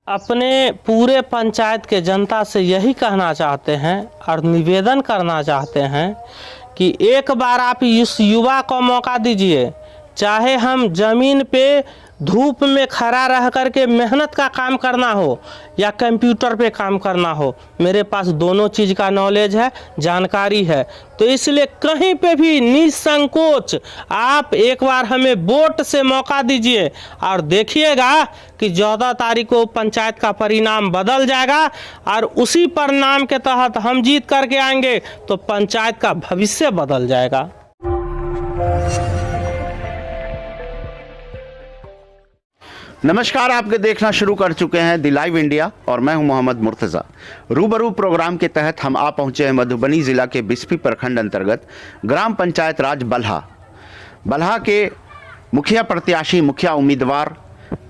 अपने पूरे पंचायत के जनता से यही कहना चाहते हैं और निवेदन करना चाहते हैं कि एक बार आप इस युवा को मौका दीजिए। चाहे हम ज़मीन पे धूप में खड़ा रह कर के मेहनत का काम करना हो या कंप्यूटर पे काम करना हो, मेरे पास दोनों चीज़ का नॉलेज है, जानकारी है। तो इसलिए कहीं पे भी निसंकोच आप एक बार हमें वोट से मौका दीजिए और देखिएगा कि 14 तारीख को पंचायत का परिणाम बदल जाएगा और उसी परिणाम के तहत हम जीत करके आएंगे तो पंचायत का भविष्य बदल जाएगा। नमस्कार, आपके देखना शुरू कर चुके हैं द लाइव इंडिया और मैं हूं मोहम्मद मुर्तज़ा। रूबरू प्रोग्राम के तहत हम आ पहुंचे हैं मधुबनी जिला के बिस्फी प्रखंड अंतर्गत ग्राम पंचायत राज बल्हा के मुखिया प्रत्याशी, मुखिया उम्मीदवार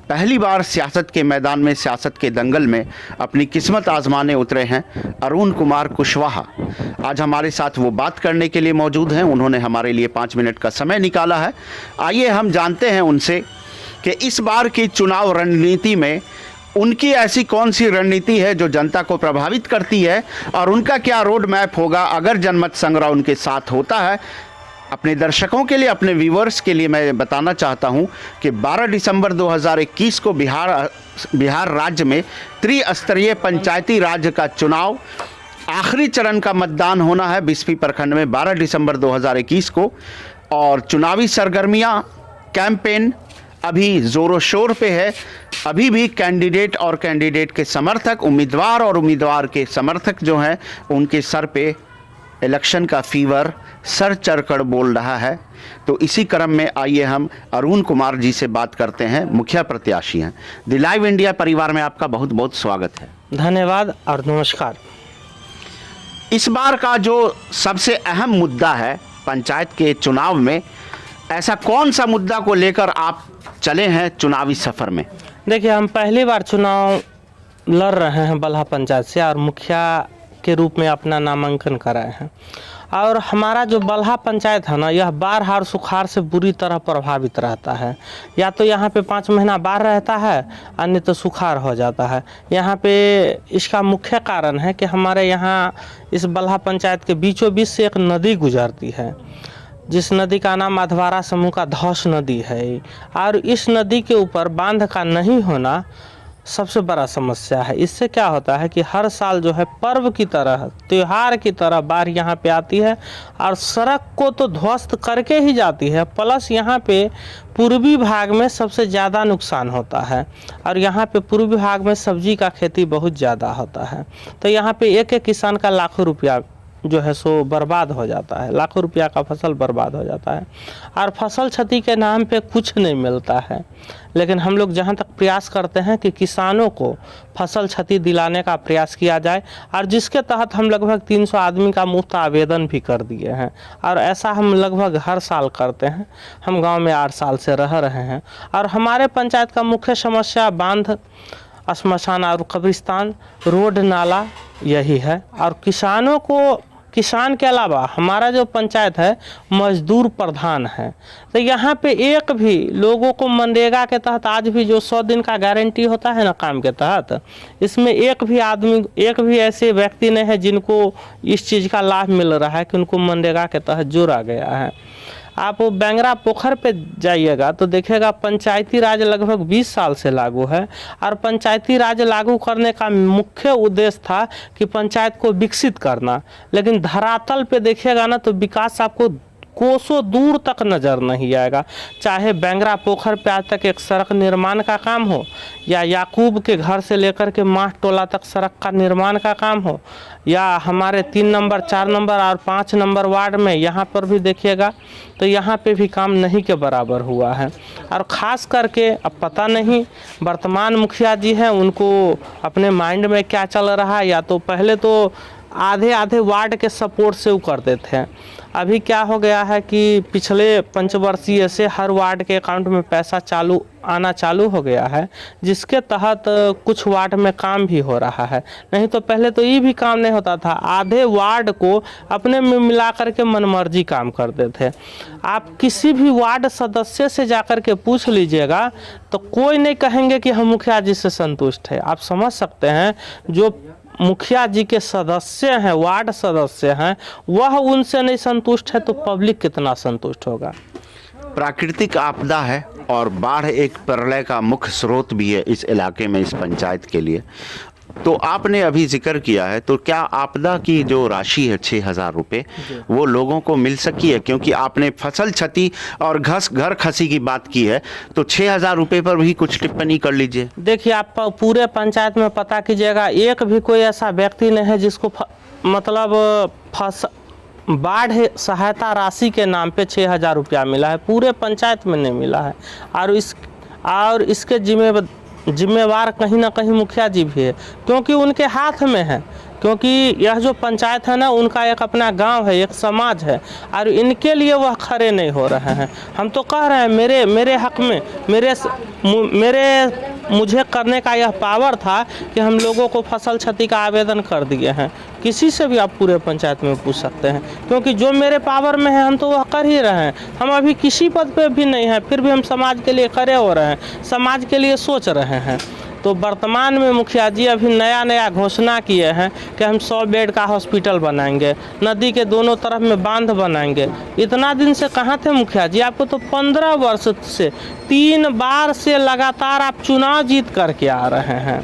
पहली बार सियासत के मैदान में, सियासत के दंगल में अपनी किस्मत आजमाने उतरे हैं, अरुण कुमार कुशवाहा। आज हमारे साथ वो बात करने के लिए मौजूद हैं। उन्होंने हमारे लिए 5 मिनट का समय निकाला है। आइए हम जानते हैं उनसे कि इस बार की चुनाव रणनीति में उनकी ऐसी कौन सी रणनीति है जो जनता को प्रभावित करती है और उनका क्या रोड मैप होगा अगर जनमत संग्रह उनके साथ होता है। अपने दर्शकों के लिए, अपने व्यूअर्स के लिए मैं बताना चाहता हूं कि 12 दिसंबर 2021 को बिहार राज्य में त्रिस्तरीय पंचायती राज का चुनाव आखिरी चरण का मतदान होना है बिस्फी प्रखंड में 12 दिसंबर 2021 को। और चुनावी सरगर्मियां, कैंपेन अभी ज़ोरों शोर पे है। अभी भी कैंडिडेट और कैंडिडेट के समर्थक, उम्मीदवार और उम्मीदवार के समर्थक जो हैं उनके सर पे इलेक्शन का फीवर सर चढ़कर बोल रहा है। तो इसी क्रम में आइए हम अरुण कुमार जी से बात करते हैं, मुखिया प्रत्याशी हैं। द लाइव इंडिया परिवार में आपका बहुत बहुत स्वागत है। धन्यवाद और नमस्कार। इस बार का जो सबसे अहम मुद्दा है पंचायत के चुनाव में, ऐसा कौन सा मुद्दा को लेकर आप चले हैं चुनावी सफ़र में? देखिए, हम पहली बार चुनाव लड़ रहे हैं बल्हा पंचायत से और मुखिया के रूप में अपना नामांकन कराए हैं। और हमारा जो बल्हा पंचायत है ना, यह बाढ़ और सुखाड़ से बुरी तरह प्रभावित रहता है। या तो यहाँ पे 5 महीना बाढ़ रहता है, अन्य तो सुखाड़ हो जाता है। यहाँ पे इसका मुख्य कारण है कि हमारे यहाँ इस बल्हा पंचायत के बीचों बीच से एक नदी गुजरती है, जिस नदी का नाम अधवारा समूह का धौस नदी है। और इस नदी के ऊपर बांध का नहीं होना सबसे बड़ा समस्या है। इससे क्या होता है कि हर साल जो है पर्व की तरह, त्योहार की तरह बाढ़ यहाँ पे आती है और सड़क को तो ध्वस्त करके ही जाती है। प्लस यहाँ पे पूर्वी भाग में सबसे ज़्यादा नुकसान होता है और यहाँ पे पूर्वी भाग में सब्जी का खेती बहुत ज़्यादा होता है। तो यहाँ पे एक एक किसान का लाखों रुपया जो है सो बर्बाद हो जाता है, लाखों रुपया का फसल बर्बाद हो जाता है। और फसल क्षति के नाम पे कुछ नहीं मिलता है। लेकिन हम लोग जहाँ तक प्रयास करते हैं कि किसानों को फसल क्षति दिलाने का प्रयास किया जाए, और जिसके तहत हम लगभग 300 आदमी का मुफ्त आवेदन भी कर दिए हैं। और ऐसा हम लगभग हर साल करते हैं। हम गांव में 8 साल से रह रहे हैं और हमारे पंचायत का मुख्य समस्या बांध, श्मशान और कब्रिस्तान, रोड, नाला यही है। और किसानों को, किसान के अलावा हमारा जो पंचायत है मजदूर प्रधान है। तो यहाँ पे एक भी लोगों को मनरेगा के तहत आज भी जो 100 दिन का गारंटी होता है ना काम के तहत, इसमें एक भी आदमी, एक भी ऐसे व्यक्ति नहीं है जिनको इस चीज़ का लाभ मिल रहा है कि उनको मनरेगा के तहत जोड़ा गया है। आप बैंगरा पोखर पे जाइएगा तो देखिएगा पंचायती राज लगभग 20 साल से लागू है। और पंचायती राज लागू करने का मुख्य उद्देश्य था कि पंचायत को विकसित करना। लेकिन धरातल पे देखिएगा ना तो विकास आपको कोसों दूर तक नज़र नहीं आएगा। चाहे बैंगरा पोखर पे आज तक एक सड़क निर्माण का काम हो, या याकूब के घर से लेकर के माह टोला तक सड़क का निर्माण का काम हो, या हमारे 3 नंबर, 4 नंबर और 5 नंबर वार्ड में यहाँ पर भी देखिएगा तो यहाँ पे भी काम नहीं के बराबर हुआ है। और ख़ास करके अब पता नहीं वर्तमान मुखिया जी हैं उनको अपने माइंड में क्या चल रहा है। या तो पहले तो आधे आधे वार्ड के सपोर्ट से वो करते थे। अभी क्या हो गया है कि पिछले पंचवर्षीय से हर वार्ड के अकाउंट में पैसा आना चालू हो गया है, जिसके तहत कुछ वार्ड में काम भी हो रहा है। नहीं तो पहले तो ये भी काम नहीं होता था, आधे वार्ड को अपने में मिला करके मनमर्जी काम करते थे। आप किसी भी वार्ड सदस्य से जाकर के पूछ लीजिएगा तो कोई नहीं कहेंगे कि हम मुखिया जी से संतुष्ट है। आप समझ सकते हैं, जो मुखिया जी के सदस्य हैं, वार्ड सदस्य हैं, वह उनसे नहीं संतुष्ट है तो पब्लिक कितना संतुष्ट होगा। प्राकृतिक आपदा है और बाढ़ एक प्रलय का मुख्य स्रोत भी है इस इलाके में, इस पंचायत के लिए। तो आपने अभी जिक्र किया है, तो क्या आपदा की जो राशि है 6,000 रुपये वो लोगों को मिल सकी है? क्योंकि आपने फसल क्षति और घर खसी की बात की है, तो 6,000 रुपये पर भी कुछ टिप्पणी कर लीजिए। देखिए, आप पूरे पंचायत में पता कीजिएगा, एक भी कोई ऐसा व्यक्ति नहीं है जिसको बाढ़ सहायता राशि के नाम पे 6,000 रुपया मिला है। पूरे पंचायत में नहीं मिला है। और इसके जिम्मेवार कहीं ना कहीं मुखिया जी भी है, क्योंकि उनके हाथ में है। क्योंकि यह जो पंचायत है ना, उनका एक अपना गांव है, एक समाज है, और इनके लिए वह खड़े नहीं हो रहे हैं। हम तो कह रहे हैं, मेरे हक में मुझे करने का यह पावर था कि हम लोगों को फसल क्षति का आवेदन कर दिए हैं। किसी से भी आप पूरे पंचायत में पूछ सकते हैं, क्योंकि जो मेरे पावर में है हम तो वह कर ही रहे हैं। हम अभी किसी पद पे भी नहीं हैं, फिर भी हम समाज के लिए खड़े हो रहे हैं, समाज के लिए सोच रहे हैं। तो वर्तमान में मुखिया जी अभी नया घोषणा किए हैं कि हम 100 बेड का हॉस्पिटल बनाएंगे, नदी के दोनों तरफ में बांध बनाएंगे। इतना दिन से कहाँ थे मुखिया जी? आपको तो 15 वर्ष से 3 बार से लगातार आप चुनाव जीत करके आ रहे हैं,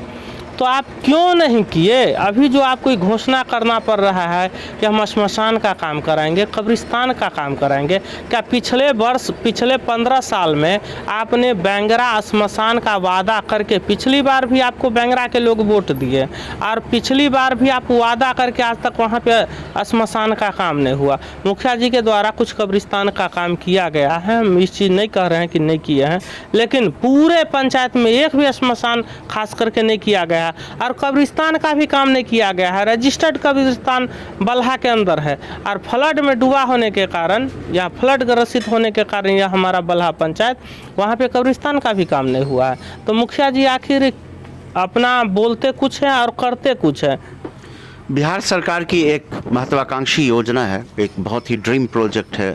तो आप क्यों नहीं किए? अभी जो आपको घोषणा करना पड़ रहा है कि हम श्मशान का काम कराएंगे, कब्रिस्तान का काम कराएंगे, क्या पिछले 15 साल में आपने बैंगरा श्मशान का वादा करके, पिछली बार भी आपको बैंगरा के लोग वोट दिए और पिछली बार भी आप वादा करके आज तक वहाँ पे श्मशान का काम नहीं हुआ। मुखिया जी के द्वारा कुछ कब्रिस्तान का काम किया गया है, हम इस चीज़ नहीं कह रहे हैं कि नहीं किए हैं, लेकिन पूरे पंचायत में एक भी श्मशान खास करके नहीं किया गया और कब्रिस्तान का भी काम नहीं किया गया है। रजिस्टर्ड कब्रिस्तान बल्हा के अंदर है और फ्लड में डूबा होने के कारण या फ्लड ग्रसित होने के कारण यह हमारा बल्हा पंचायत, वहाँ पे कब्रिस्तान का भी काम नहीं हुआ है। तो मुखिया जी आखिर अपना बोलते कुछ है और करते कुछ है। बिहार सरकार की एक महत्वाकांक्षी योजना है, एक बहुत ही ड्रीम प्रोजेक्ट है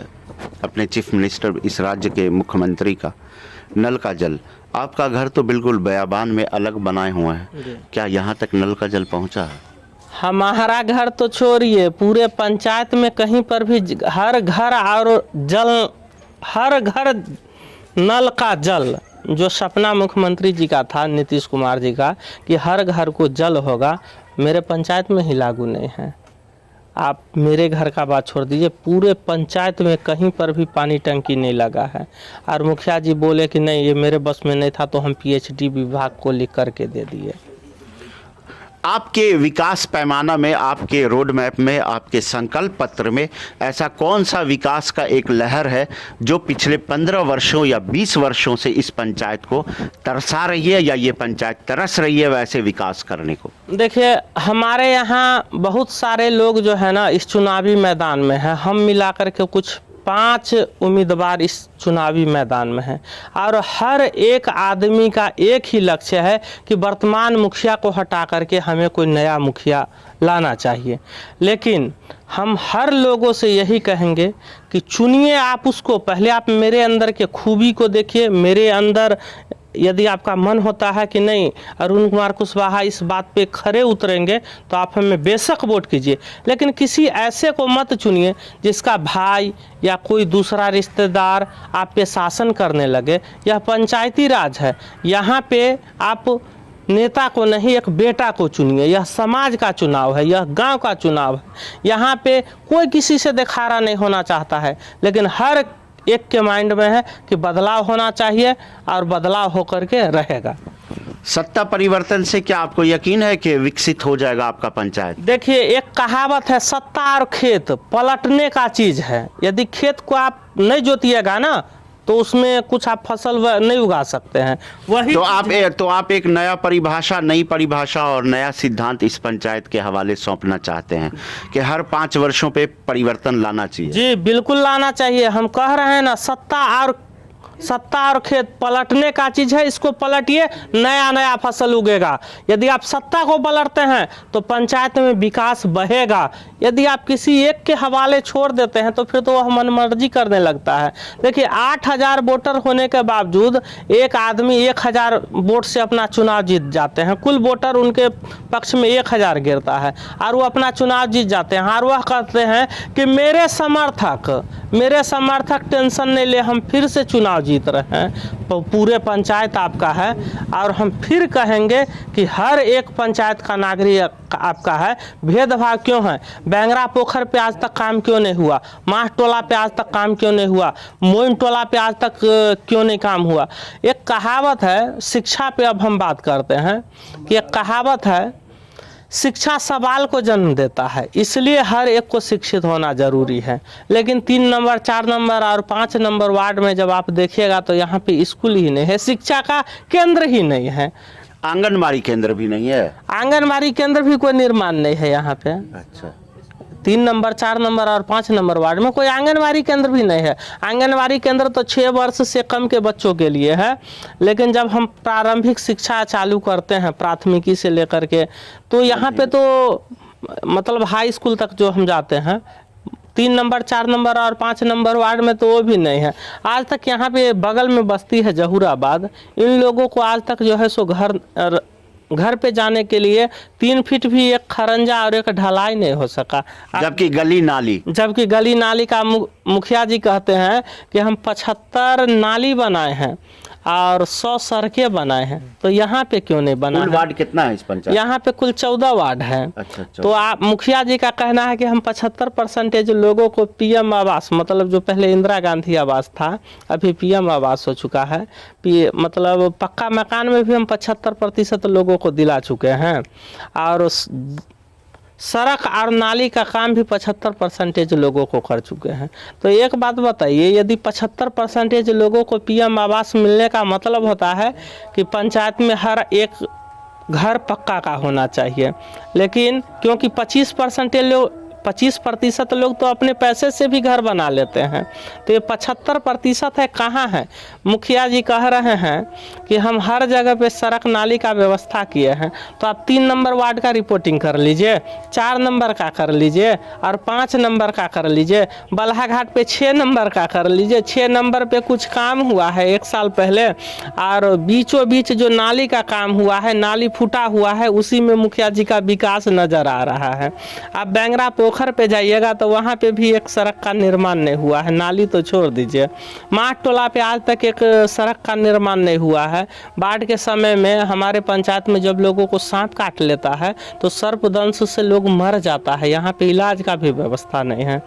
अपने चीफ मिनिस्टर, इस राज्य के मुख्यमंत्री का, नल का जल। आपका घर तो बिल्कुल बयाबान में अलग बनाए हुए हैं, क्या यहाँ तक नल का जल पहुँचा है? हमारा घर तो छोड़िए, पूरे पंचायत में कहीं पर भी हर घर नल का जल, जो सपना मुख्यमंत्री जी का था, नीतीश कुमार जी का, कि हर घर को जल होगा, मेरे पंचायत में ही लागू नहीं है। आप मेरे घर का बात छोड़ दीजिए, पूरे पंचायत में कहीं पर भी पानी टंकी नहीं लगा है। और मुखिया जी बोले कि नहीं, ये मेरे बस में नहीं था, तो हम PhD विभाग को लिख करके दे दिए। आपके विकास पैमाना में, आपके रोड मैप में, आपके संकल्प पत्र में ऐसा कौन सा विकास का एक लहर है जो पिछले 15 वर्षों या 20 वर्षों से इस पंचायत को तरसा रही है, या ये पंचायत तरस रही है वैसे विकास करने को? देखिए, हमारे यहाँ बहुत सारे लोग जो है ना इस चुनावी मैदान में हैं। हम मिला करके कुछ 5 उम्मीदवार इस चुनावी मैदान में हैं और हर एक आदमी का एक ही लक्ष्य है कि वर्तमान मुखिया को हटा करके हमें कोई नया मुखिया लाना चाहिए। लेकिन हम हर लोगों से यही कहेंगे कि चुनिए आप उसको, पहले आप मेरे अंदर के खूबी को देखिए। मेरे अंदर यदि आपका मन होता है कि नहीं, अरुण कुमार कुशवाहा इस बात पे खरे उतरेंगे, तो आप हमें बेशक वोट कीजिए, लेकिन किसी ऐसे को मत चुनिए जिसका भाई या कोई दूसरा रिश्तेदार आप पे शासन करने लगे। यह पंचायती राज है, यहाँ पे आप नेता को नहीं, एक बेटा को चुनिए। यह समाज का चुनाव है, यह गांव का चुनाव है। यहाँ पे कोई किसी से दिखारा नहीं होना चाहता है, लेकिन हर एक के माइंड में है कि बदलाव होना चाहिए और बदलाव होकर के रहेगा। सत्ता परिवर्तन से क्या आपको यकीन है कि विकसित हो जाएगा आपका पंचायत? देखिए, एक कहावत है, सत्ता और खेत पलटने का चीज़ है। यदि खेत को आप नहीं जोतिएगा ना, तो उसमें कुछ आप फसल नहीं उगा सकते हैं। वही तो आप एक नई परिभाषा और नया सिद्धांत इस पंचायत के हवाले सौंपना चाहते हैं कि हर 5 वर्षों पे परिवर्तन लाना चाहिए। जी बिल्कुल लाना चाहिए। हम कह रहे हैं ना, सत्ता और खेत पलटने का चीज है, इसको पलटिए, नया नया फसल उगेगा। यदि आप सत्ता को पलटते हैं तो पंचायत में विकास बढ़ेगा। यदि आप किसी एक के हवाले छोड़ देते हैं तो फिर तो वह मनमर्जी करने लगता है। देखिए 8000 वोटर होने के बावजूद एक आदमी 1000 वोट से अपना चुनाव जीत जाते हैं। कुल वोटर उनके पक्ष में 1000 गिरता है और वो अपना चुनाव जीत जाते हैं। और वह कहते हैं कि मेरे समर्थक टेंशन नहीं ले, हम फिर से चुनाव जीत रहे हैं। तो पूरे पंचायत आपका है और हम फिर कहेंगे कि हर एक पंचायत का नागरिक आपका है। भेदभाव क्यों है? बैंगरा पोखर पे आज तक काम क्यों नहीं हुआ? माह टोला पे आज तक काम क्यों नहीं हुआ? मोइन टोला पे आज तक क्यों नहीं काम हुआ? एक कहावत है, शिक्षा पे अब हम बात करते हैं कि एक कहावत है, शिक्षा सवाल को जन्म देता है, इसलिए हर एक को शिक्षित होना जरूरी है। लेकिन 3 नंबर 4 नंबर और 5 नंबर वार्ड में जब आप देखिएगा तो यहाँ पे स्कूल ही नहीं है, शिक्षा का केंद्र ही नहीं है, आंगनबाड़ी केंद्र भी नहीं है, आंगनबाड़ी केंद्र भी कोई निर्माण नहीं है यहाँ पे। अच्छा, 3 नंबर 4 नंबर और 5 नंबर वार्ड में कोई आंगनबाड़ी केंद्र भी नहीं है। आंगनबाड़ी केंद्र तो 6 वर्ष से कम के बच्चों के लिए है। लेकिन जब हम प्रारंभिक शिक्षा चालू करते हैं प्राथमिकी से लेकर के, तो यहाँ पे तो मतलब हाई स्कूल तक जो हम जाते हैं, 3 नंबर 4 नंबर और 5 नंबर वार्ड में तो वो भी नहीं है। आज तक यहाँ पे बगल में बस्ती है जहूराबाद, इन लोगों को आज तक जो है सो घर पे जाने के लिए 3 फीट भी एक खरंजा और एक ढलाई नहीं हो सका। जबकि गली नाली का मुखिया जी कहते हैं कि हम 75 नाली बनाए हैं और 100 सड़कें बनाए हैं, तो यहाँ पे क्यों नहीं बना? कुल वार्ड कितना है इस पंचायत? यहाँ पे कुल 14 वार्ड है। अच्छा। तो आप मुखिया जी का कहना है कि हम 75% लोगों को पीएम आवास, मतलब जो पहले इंदिरा गांधी आवास था अभी पीएम आवास हो चुका है, मतलब पक्का मकान में भी हम 75% लोगों को दिला चुके हैं और सड़क और नाली का काम भी 75% लोगों को कर चुके हैं। तो एक बात बताइए, यदि 75% लोगों को पीएम आवास मिलने का मतलब होता है कि पंचायत में हर एक घर पक्का का होना चाहिए, लेकिन क्योंकि 25% लोग तो अपने पैसे से भी घर बना लेते हैं, तो ये 75% है कहाँ है? मुखिया जी कह रहे हैं कि हम हर जगह पे सड़क नाली का व्यवस्था किए हैं। तो आप 3 नंबर वार्ड का रिपोर्टिंग कर लीजिए, 4 नंबर का कर लीजिए और 5 नंबर का कर लीजिए, बल्हा घाट पे 6 नंबर का कर लीजिए। 6 नंबर पे कुछ काम हुआ है 1 साल पहले, और बीचों बीच जो नाली का काम हुआ है, नाली फूटा हुआ है, उसी में मुखिया जी का विकास नजर आ रहा है। आप बैंगरा पोखर पे जाइएगा तो वहाँ पे भी एक सड़क का निर्माण नहीं हुआ है, नाली तो छोड़ दीजिए। माठ टोला पे आज तक एक सड़क का निर्माण नहीं हुआ है। बाढ़ के समय में हमारे पंचायत में जब लोगों को सांप काट लेता है तो सर्पदंश से लोग मर जाता है, यहाँ पे इलाज का भी व्यवस्था नहीं है।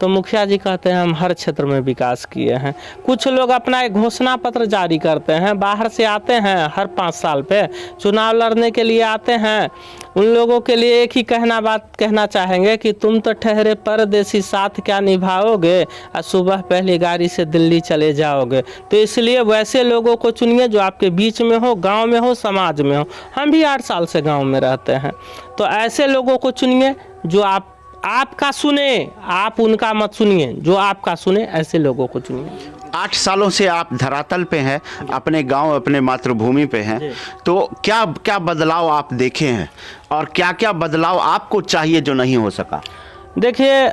तो मुखिया जी कहते हैं हम हर क्षेत्र में विकास किए हैं। कुछ लोग अपना एक घोषणा पत्र जारी करते हैं, बाहर से आते हैं हर 5 साल पे चुनाव लड़ने के लिए आते हैं। उन लोगों के लिए एक ही कहना चाहेंगे कि तुम तो ठहरे परदेसी, साथ क्या निभाओगे, और सुबह पहली गाड़ी से दिल्ली चले जाओगे। तो इसलिए वैसे लोगों को चुनिए जो आपके बीच में हो, गांव में हो, समाज में हो। हम भी 8 साल से गांव में रहते हैं, तो ऐसे लोगों को चुनिए जो आपका सुने, आप उनका मत सुनिए, जो आपका सुने ऐसे लोगों को चुनिए। 8 सालों से आप धरातल पे हैं, अपने गांव, अपने मातृभूमि पे हैं, तो क्या क्या बदलाव आप देखे हैं और क्या क्या बदलाव आपको चाहिए जो नहीं हो सका? देखिए,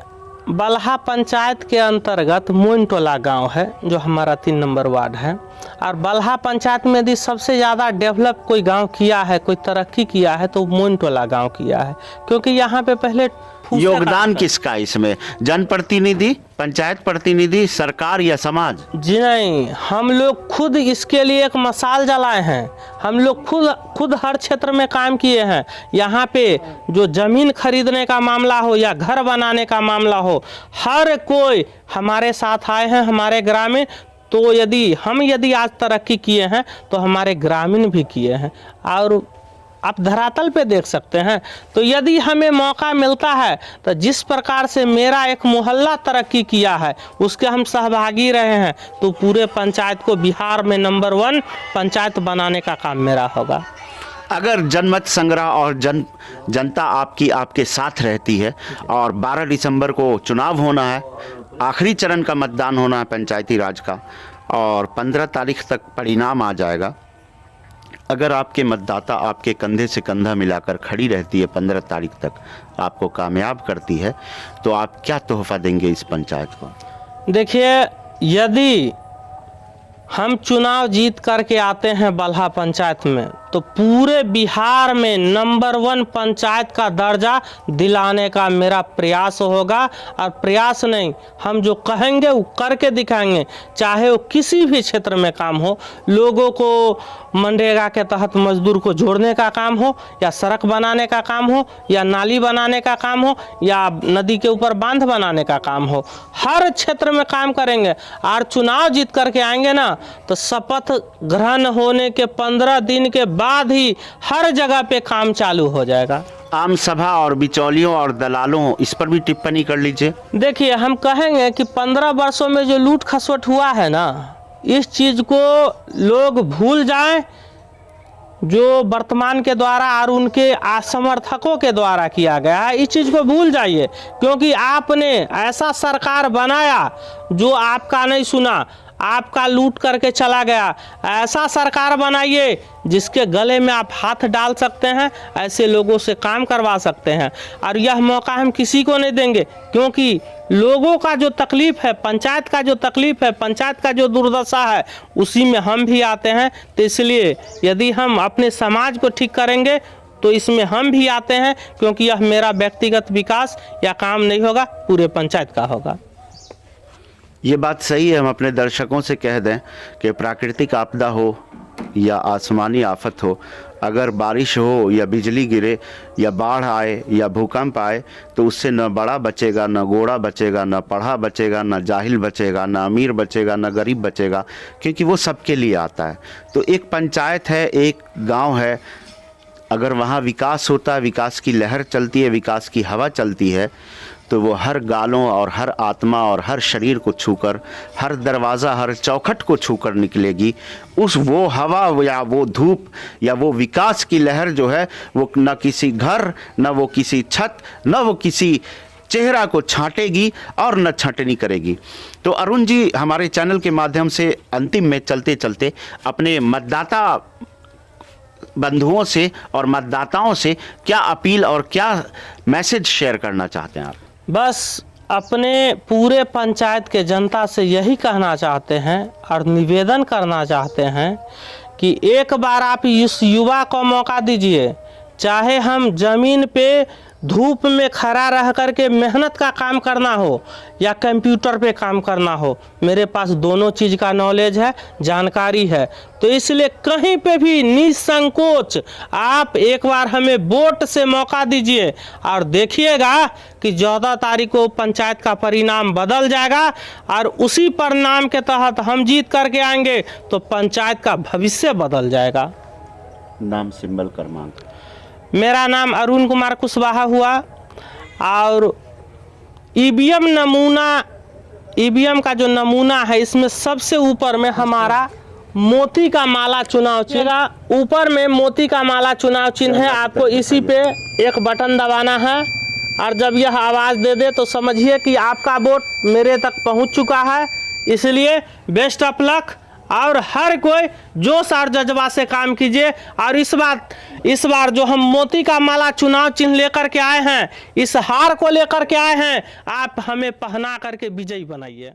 बल्हा पंचायत के अंतर्गत मोइन टोला गाँव है जो हमारा 3 नंबर वार्ड है, और बल्हा पंचायत में यदि सबसे ज़्यादा डेवलप कोई गांव किया है, कोई तरक्की किया है तो मोइन टोला गाँव किया है, क्योंकि यहाँ पे पहले योगदान किसका इसमें? जनप्रतिनिधि, पंचायत प्रतिनिधि, सरकार या समाज? जी नहीं, हम लोग खुद इसके लिए एक मसाल जलाए हैं। हम लोग खुद हर क्षेत्र में काम किए हैं। यहाँ पे जो जमीन खरीदने का मामला हो या घर बनाने का मामला हो, हर कोई हमारे साथ आए हैं, हमारे ग्रामीण। तो यदि आज तरक्की किए हैं तो हमारे ग्रामीण भी किए हैं। और आप धरातल पे देख सकते हैं। तो यदि हमें मौका मिलता है तो जिस प्रकार से मेरा एक मोहल्ला तरक्की किया है उसके हम सहभागी रहे हैं, तो पूरे पंचायत को बिहार में नंबर 1 पंचायत बनाने का काम मेरा होगा। अगर जनमत संग्रह और जनता आपके साथ रहती है और 12 दिसंबर को चुनाव होना है, आखिरी चरण का मतदान होना है पंचायती राज का, और 15 तारीख तक परिणाम आ जाएगा, अगर आपके मतदाता आपके कंधे से कंधा मिलाकर खड़ी रहती है 15 तारीख तक, आपको कामयाब करती है, तो आप क्या तोहफा देंगे इस पंचायत को? देखिए, यदि हम चुनाव जीत करके आते हैं बलहा पंचायत में, तो पूरे बिहार में नंबर 1 पंचायत का दर्जा दिलाने का मेरा प्रयास होगा। और प्रयास नहीं, हम जो कहेंगे वो करके दिखाएंगे, चाहे वो किसी भी क्षेत्र में काम हो। लोगों को मनरेगा के तहत मजदूर को जोड़ने का काम हो, या सड़क बनाने का काम हो, या नाली बनाने का काम हो, या नदी के ऊपर बांध बनाने का काम हो, हर क्षेत्र में काम करेंगे। और चुनाव जीत करके आएंगे ना, तो शपथ ग्रहण होने के 15 दिन के बाद ही हर जगह पे काम चालू हो जाएगा। आम सभा और बिचौलियों और दलालों, इस पर भी टिप्पणी कर लीजिए। देखिए, हम कहेंगे कि 15 वर्षों में जो लूट खसोट हुआ है ना, इस चीज़ को लोग भूल जाएं, जो वर्तमान के द्वारा और उनके असमर्थकों के द्वारा किया गया है। इस चीज़ को भूल जाइए, क्योंकि आपने ऐसा सरकार बनाया जो आपका नहीं सुना, आपका लूट करके चला गया। ऐसा सरकार बनाइए जिसके गले में आप हाथ डाल सकते हैं, ऐसे लोगों से काम करवा सकते हैं। और यह मौका हम किसी को नहीं देंगे, क्योंकि लोगों का जो तकलीफ है, पंचायत का जो तकलीफ है, पंचायत का जो दुर्दशा है, उसी में हम भी आते हैं। तो इसलिए यदि हम अपने समाज को ठीक करेंगे तो इसमें हम भी आते हैं, क्योंकि यह मेरा व्यक्तिगत विकास या काम नहीं होगा, पूरे पंचायत का होगा। ये बात सही है। हम अपने दर्शकों से कह दें कि प्राकृतिक आपदा हो या आसमानी आफत हो, अगर बारिश हो या बिजली गिरे या बाढ़ आए या भूकंप आए, तो उससे न बड़ा बचेगा, न गोड़ा बचेगा, न पढ़ा बचेगा, न जाहिल बचेगा, न अमीर बचेगा, न गरीब बचेगा, क्योंकि वो सबके लिए आता है। तो एक पंचायत है, एक गांव है, अगर वहाँ विकास होता है, विकास की लहर चलती है, विकास की हवा चलती है, तो वो हर गालों और हर आत्मा और हर शरीर को छूकर, हर दरवाज़ा, हर चौखट को छूकर निकलेगी। वो हवा या वो धूप या वो विकास की लहर जो है, वो न किसी घर, न वो किसी छत, न वो किसी चेहरा को छांटेगी और न छटनी करेगी। तो अरुण जी, हमारे चैनल के माध्यम से अंतिम में चलते चलते अपने मतदाता बंधुओं से और मतदाताओं से क्या अपील और क्या मैसेज शेयर करना चाहते हैं आप? बस अपने पूरे पंचायत के जनता से यही कहना चाहते हैं और निवेदन करना चाहते हैं कि एक बार आप इस युवा को मौका दीजिए। चाहे हम ज़मीन पे धूप में खड़ा रह करके मेहनत का काम करना हो या कंप्यूटर पे काम करना हो, मेरे पास दोनों चीज़ का नॉलेज है, जानकारी है। तो इसलिए कहीं पे भी निसंकोच आप एक बार हमें वोट से मौका दीजिए, और देखिएगा कि 14 तारीख को पंचायत का परिणाम बदल जाएगा, और उसी परिणाम के तहत हम जीत करके आएंगे तो पंचायत का भविष्य बदल जाएगा। नाम, सिंबल, क्रमांक? मेरा नाम अरुण कुमार कुशवाहा हुआ, और ईवीएम का जो नमूना है, इसमें सबसे ऊपर में हमारा मोती का माला चुनाव चिन्ह, ऊपर में मोती का माला चुनाव चिन्ह है। आपको इसी पे एक बटन दबाना है, और जब यह आवाज़ दे दे तो समझिए कि आपका वोट मेरे तक पहुंच चुका है। इसलिए बेस्ट ऑफ लक, और हर कोई जोश और जज्बा से काम कीजिए। और इस बार जो हम मोती का माला चुनाव चिन्ह लेकर के आए हैं, इस हार को लेकर के आए हैं, आप हमें पहना करके विजयी बनाइए।